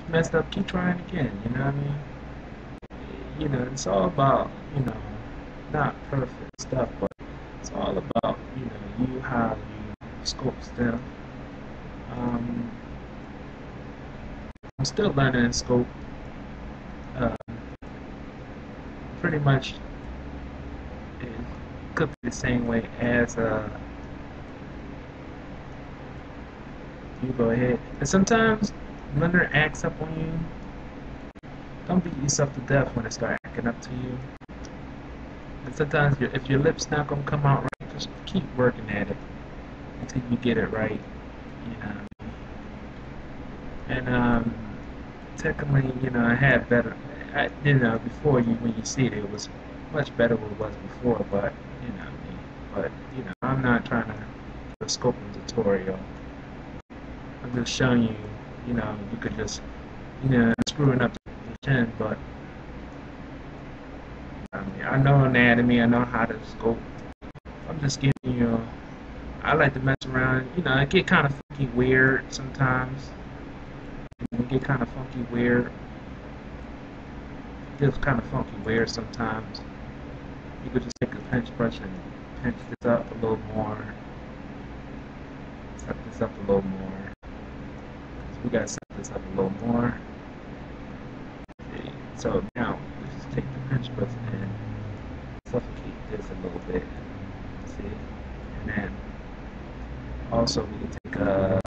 messed up, keep trying again. You know what I mean? It's all about, not perfect stuff, but it's all about, you how you scope stuff. Um, I'm still learning scope. Uh, Pretty much it could be the same way as you go ahead. And sometimes when it acts up on you, don't beat yourself to death when it start acting up to you. And sometimes if your lip's not gonna come out right, just keep working at it until you get it right. You know. And technically, I had better. Before when you see it, it was much better than it was before. But I'm not trying to do a scoping tutorial. I'm just showing you, you could just, screwing up the chin, but I know anatomy, I know how to scope. I'm just giving you. I like to mess around. It get kind of funky weird sometimes. It get kind of funky weird. It gets kind of funky weird sometimes. You could just take a pinch brush and pinch this up a little more. Set this up a little more. So we gotta set this up a little more. Okay. So now we just take the pinch brush and suffocate this a little bit. See? And then also we can take a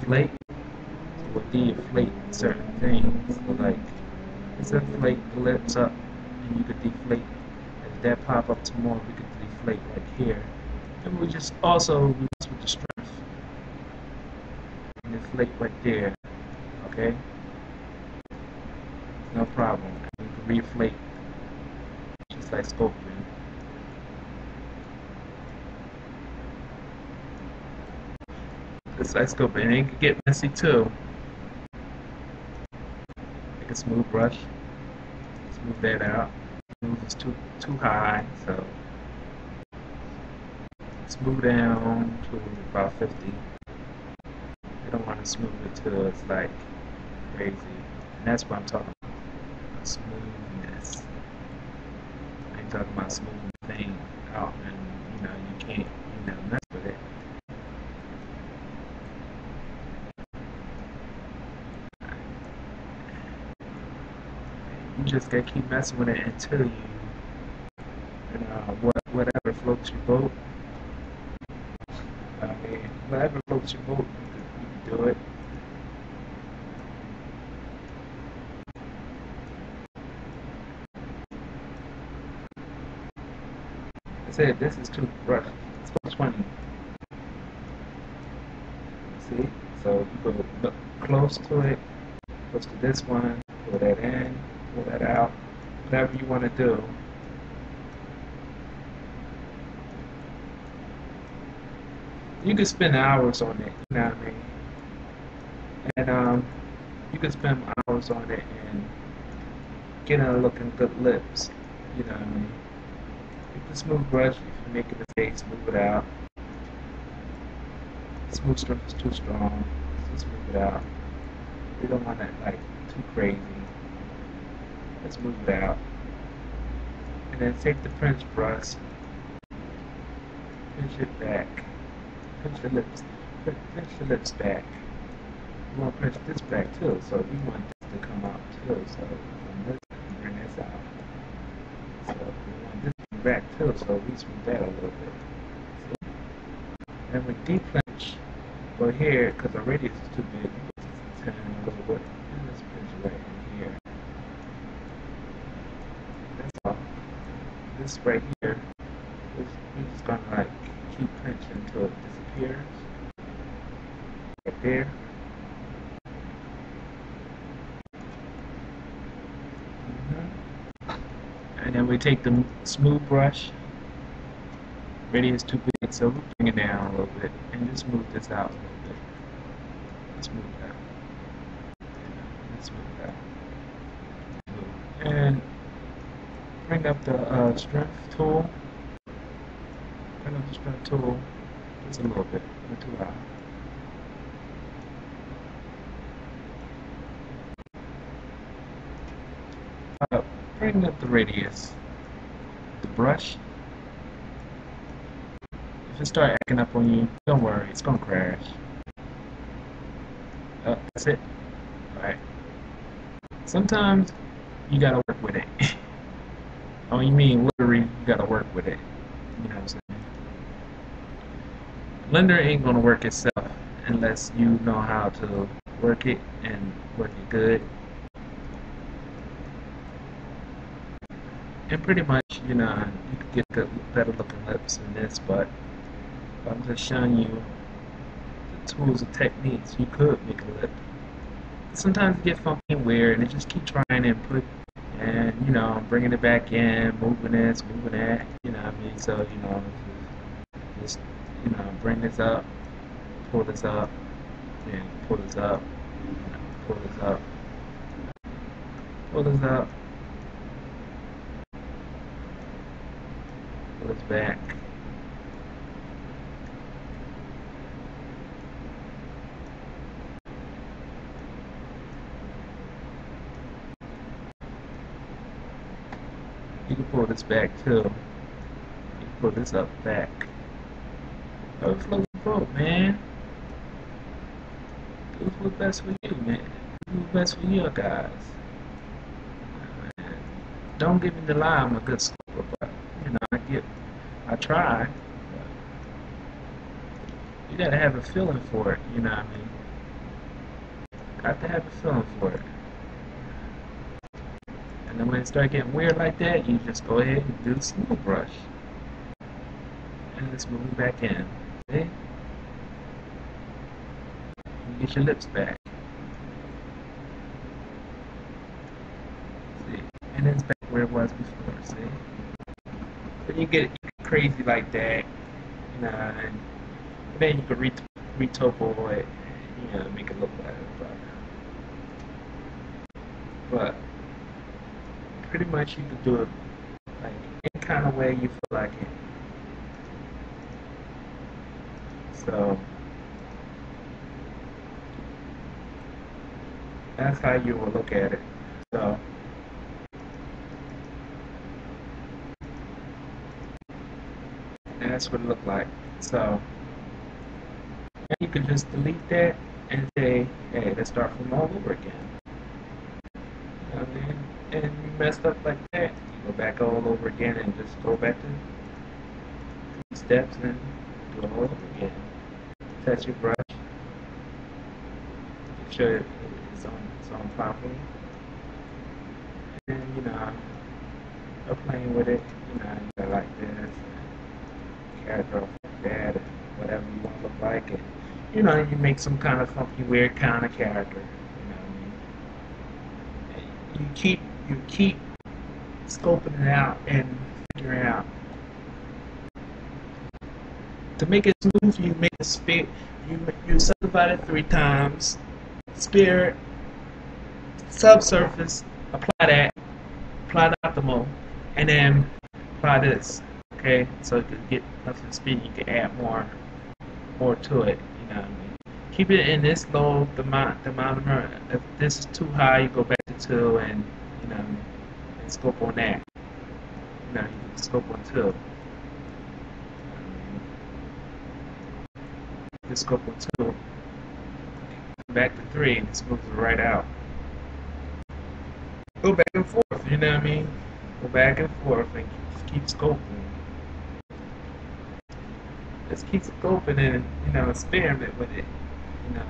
flake. So we'll deflate certain things. So like let's inflate the lips up and you could deflate. If that pop up to more, we could deflate like here. And we just also mess with the strength. And deflate right there. Okay? No problem. And we can reflate just like scoping. Just like scoping. And it can get messy too. Take a smooth brush. Smooth that out. Smooth is too high, so smooth down to about 50. You don't want to smooth it till it's like crazy. And that's what I'm talking about. Smoothness. I ain't talking about smoothing thing out and you can't, mess with it. You just gotta keep messing with it until whatever floats your boat. I mean, whatever floats your boat, you can do it. I said this is too rough. It's 420. See? So you go look close to it, close to this one, pull that in, pull that out, whatever you want to do. You can spend hours on it, you know what I mean? And you can spend hours on it and getting a looking good lips, you know what I mean? You can smooth brush if you make a mistake, smooth it out. Smooth stroke is too strong, so smooth it out. You don't want it like too crazy. Let's move it out. And then take the pinch brush, pinch it back, pinch the lips back. We want to pinch this back too, so we want this to come out too. So from this, bring this out. So we want this to be back too, so we smooth that a little bit. See? And we deep pinch go here, because our radius is too big, turn a little bit, and let's pinch right in here. That's all. This right here, we're just gonna like keep pinching until it disappears. Right there. And then we take the smooth brush. Radius too big, so we bring it down a little bit and just move this out a little bit. Let's move it out. Let's move it out. And bring up the strength tool. Bring up the strength tool just a little bit, not too high. bring up the radius. The brush. If it start acting up on you, don't worry, it's gonna crash. That's it. Alright. Sometimes you gotta work with it. Oh, you mean literally, you gotta work with it. You know what I'm saying? Blender ain't gonna work itself unless you know how to work it and work it good. And pretty much, you know, you could get good, better looking lips in this, but I'm just showing you the tools and techniques you could make a lip. Sometimes it get funky and weird, and just keep trying and put, and you know, bringing it back in, moving this, moving that, you know what I mean? So, you know, just, you know, bring this up, pull this up, and pull this up, you know, pull this up, pull this up, pull this back. You can pull this back too. You can pull this up back. Oh, flow your boat, man. Do what's best for you, man. Do what's best for you guys. Don't give me the lie I'm a good sculptor, but you know, I try. But you gotta have a feeling for it, you know what I mean? Got to have a feeling for it. And then when it start getting weird like that, you just go ahead and do the smooth brush. And it's moving back in. See? You get your lips back. See? And it's back where it was before, see? Then you get crazy like that, you know, and then you can retopo it, you know, make it look better. But pretty much you can do it like any kind of way you feel like it. So that's how you will look at it. So and that's what it looked like. So now you can just delete that and say, hey, let's start from all over again. You know what I mean? And you messed up like that, you go back all over again and just go back to the steps and do it all over again. Test your brush, make sure it's on properly, and you know, I'm playing with it. You know, you got like this, character like that, and whatever you want to look like, and you know, you make some kind of funky, weird kind of character. You know what I mean? You keep scoping it out and figuring out. To make it smooth, you make a spit. You subdivide it 3 times. Spirit, subsurface, apply the optimal, and then apply this. Okay, so you can get nothing speed. You can add more to it. You know what I mean? Keep it in this low thermometer. If this is too high, you go back to 2, and you know, and scope on that. You know, you can scope on 2. This scope on 2. Back to 3, and it smooths it right out. Go back and forth, you know what I mean? Go back and forth and keep scoping. Just keep scoping and, you know, experiment with it, you know.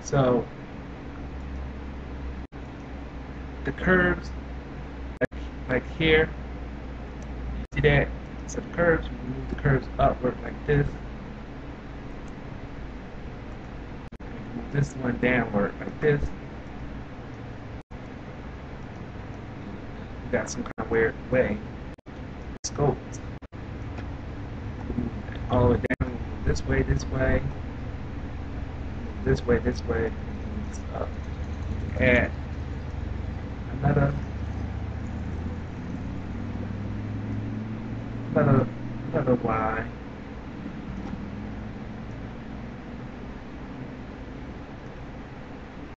So, the curves, like here, you see that? So the curves, you move the curves upward like this. Move this one downward like this. You got some kind of weird way. Scope. All the way down. This way, this way. This way, this way. Up. Add